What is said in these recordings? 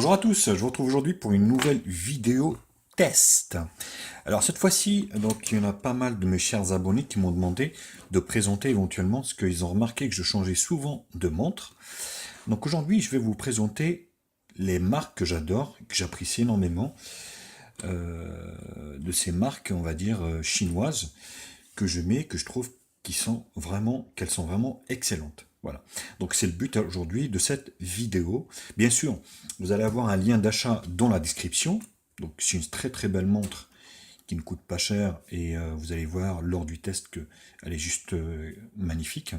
Bonjour à tous, je vous retrouve aujourd'hui pour une nouvelle vidéo test. Alors cette fois-ci, donc il y en a pas mal de mes chers abonnés qui m'ont demandé de présenter éventuellement ce qu'ils ont remarqué que je changeais souvent de montre. Donc aujourd'hui, je vais vous présenter les marques que j'adore, que j'apprécie énormément, de ces marques, on va dire, chinoises, que je mets, que je trouve qu'elles sont vraiment excellentes. Voilà. Donc c'est le but aujourd'hui de cette vidéo. Bien sûr, vous allez avoir un lien d'achat dans la description. Donc c'est une très très belle montre qui ne coûte pas cher et vous allez voir lors du test qu'elle est juste magnifique.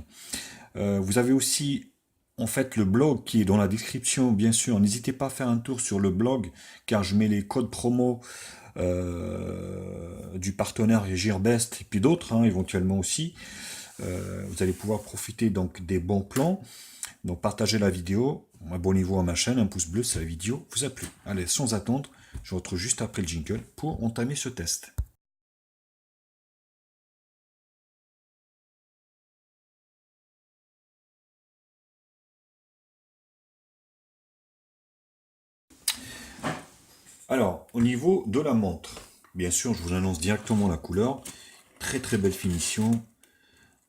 Vous avez aussi en fait le blog qui est dans la description, bien sûr. N'hésitez pas à faire un tour sur le blog car je mets les codes promo du partenaire Gearbest et puis d'autres éventuellement aussi. Vous allez pouvoir profiter donc des bons plans. Donc partagez la vidéo, abonnez-vous à ma chaîne, un pouce bleu si la vidéo vous a plu. Allez, sans attendre, je vous retrouve juste après le jingle pour entamer ce test. Alors, au niveau de la montre, bien sûr, je vous annonce directement la couleur. Très très belle finition,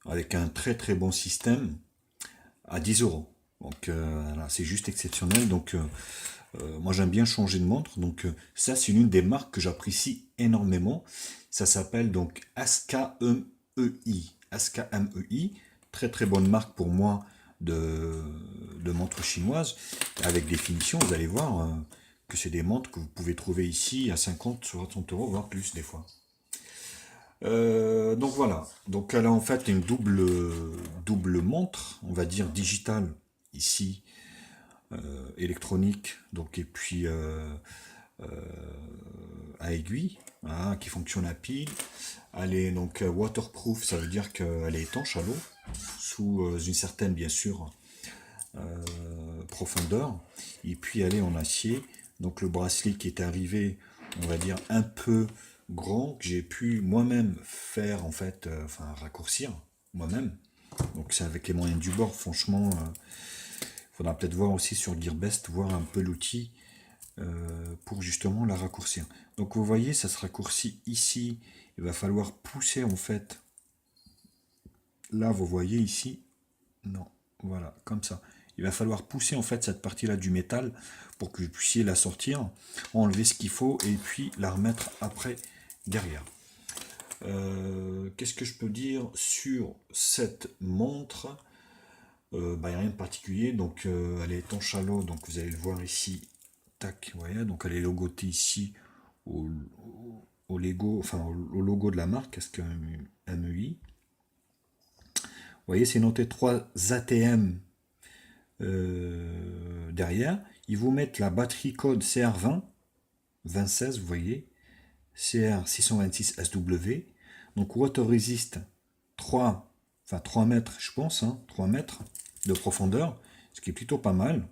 avec un très très bon système, à 10 euros. Donc voilà, c'est juste exceptionnel. Donc moi j'aime bien changer de montre. Donc ça c'est une des marques que j'apprécie énormément. Ça s'appelle donc Aska MEI. Aska MEI. Très très bonne marque pour moi de montres chinoises. Avec des finitions, vous allez voir que c'est des montres que vous pouvez trouver ici à 50, 60 euros, voire plus des fois. Donc voilà, donc elle a en fait une double montre, on va dire digitale ici, électronique, donc et puis à aiguille, hein, qui fonctionne à pile. Elle est donc waterproof, ça veut dire qu'elle est étanche à l'eau, sous une certaine bien sûr profondeur. Et puis elle est en acier, donc le bracelet qui est arrivé, on va dire un peu grand, que j'ai pu moi-même faire en fait, enfin raccourcir moi-même. Donc c'est avec les moyens du bord, franchement, faudra peut-être voir aussi sur Gearbest, voir un peu l'outil pour justement la raccourcir. Donc vous voyez, ça se raccourcit ici, il va falloir pousser en fait, là vous voyez ici, non, voilà, comme ça. Il va falloir pousser en fait cette partie-là du métal pour que vous puissiez la sortir, enlever ce qu'il faut et puis la remettre après derrière. Qu'est-ce que je peux dire sur cette montre? Il n'y a rien de particulier, donc elle est étanche à l'eau, donc vous allez le voir ici, tac, vous voyez, donc elle est logotée ici au Lego, enfin au logo de la marque, SKMEI. Vous voyez, c'est noté 3 ATM derrière. Ils vous mettent la batterie code CR20, 26, vous voyez, CR626SW. Donc Water Resist 3, enfin 3 mètres, je pense, 3 mètres de profondeur, ce qui est plutôt pas mal.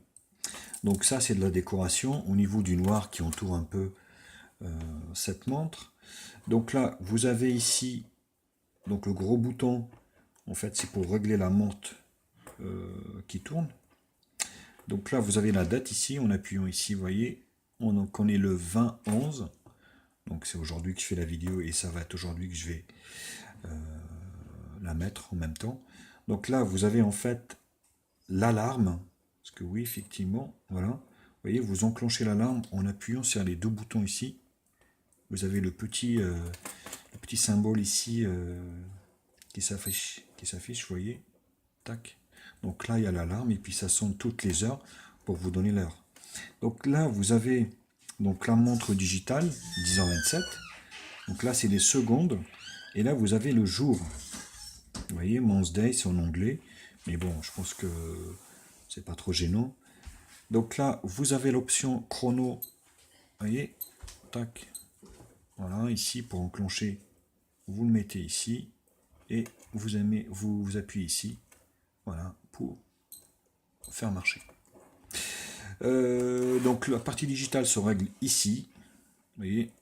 Donc ça, c'est de la décoration au niveau du noir qui entoure un peu cette montre. Donc là, vous avez ici donc le gros bouton, en fait, c'est pour régler la montre qui tourne. Donc là, vous avez la date ici, en appuyant ici, vous voyez, on est le 20-11. Donc c'est aujourd'hui que je fais la vidéo et ça va être aujourd'hui que je vais la mettre en même temps. Donc là, vous avez en fait l'alarme, parce que oui, effectivement, voilà. Vous voyez, vous enclenchez l'alarme en appuyant sur les deux boutons ici. Vous avez le petit symbole ici qui s'affiche, vous voyez. Tac. Donc là, il y a l'alarme et puis ça sonne toutes les heures pour vous donner l'heure. Donc là, vous avez donc la montre digitale, 10h27. Donc là, c'est les secondes. Et là, vous avez le jour. Vous voyez, Month Day, c'est en anglais. Mais bon, je pense que c'est pas trop gênant. Donc là, vous avez l'option chrono. Vous voyez, tac. Voilà, ici, pour enclencher, vous le mettez ici. Et vous appuyez ici. Voilà, pour faire marcher. Donc la partie digitale se règle ici. Vous voyez,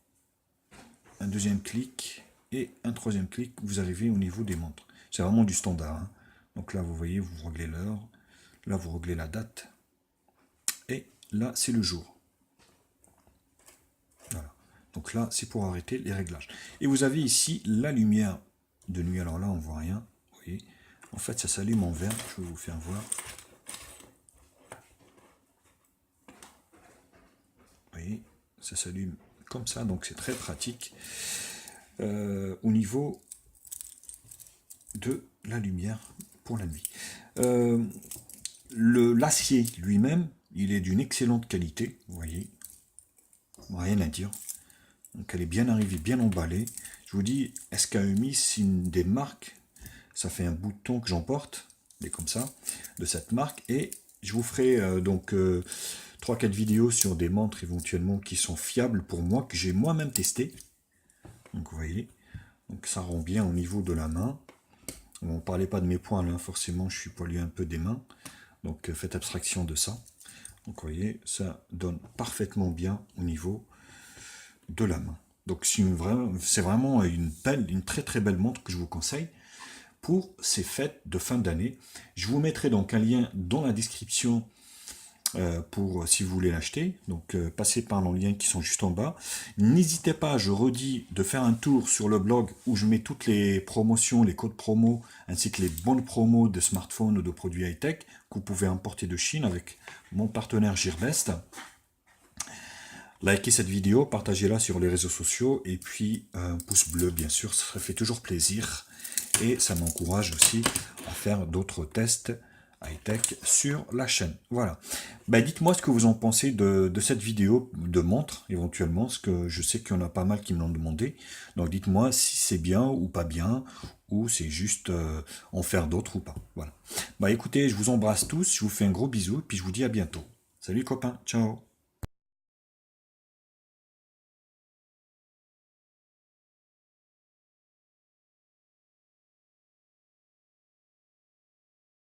un deuxième clic et un troisième clic, vous arrivez au niveau des montres. C'est vraiment du standard. Donc là, vous voyez, vous réglez l'heure. Là, vous réglez la date. Et là, c'est le jour. Donc là, c'est pour arrêter les réglages. Et vous avez ici la lumière de nuit. Alors là, on voit rien. Vous voyez, en fait, ça s'allume en vert. Je vais vous faire voir. Vous voyez, ça s'allume comme ça. Donc c'est très pratique. Au niveau de la lumière pour la nuit. L'acier lui-même, il est d'une excellente qualité. Vous voyez, rien à dire. Donc elle est bien arrivée, bien emballée. Je vous dis, SKEMI, c'est une des marques. Ça fait un bout de temps que j'en porte, mais comme ça, de cette marque. Et je vous ferai donc 3-4 vidéos sur des montres éventuellement qui sont fiables pour moi, que j'ai moi-même testé. Donc vous voyez, donc ça rend bien au niveau de la main. On ne parlait pas de mes poings là, forcément je suis poilu un peu des mains. Donc faites abstraction de ça. Donc vous voyez, ça donne parfaitement bien au niveau de la main. Donc c'est vraiment une très très belle montre que je vous conseille pour ces fêtes de fin d'année. Je vous mettrai donc un lien dans la description pour si vous voulez l'acheter. Donc passez par les liens qui sont juste en bas. N'hésitez pas, je redis, de faire un tour sur le blog où je mets toutes les promotions, les codes promo, ainsi que les bonnes promos de smartphones ou de produits high-tech que vous pouvez importer de Chine avec mon partenaire Gearbest. Likez cette vidéo, partagez-la sur les réseaux sociaux et puis un pouce bleu bien sûr, ça fait toujours plaisir et ça m'encourage aussi à faire d'autres tests high-tech sur la chaîne. Voilà. Ben, dites-moi ce que vous en pensez de cette vidéo de montre éventuellement, parce que je sais qu'il y en a pas mal qui me l'ont demandé. Donc dites-moi si c'est bien ou pas bien, ou c'est juste en faire d'autres ou pas. Voilà. Bah écoutez, je vous embrasse tous, je vous fais un gros bisou et puis je vous dis à bientôt. Salut copains, ciao.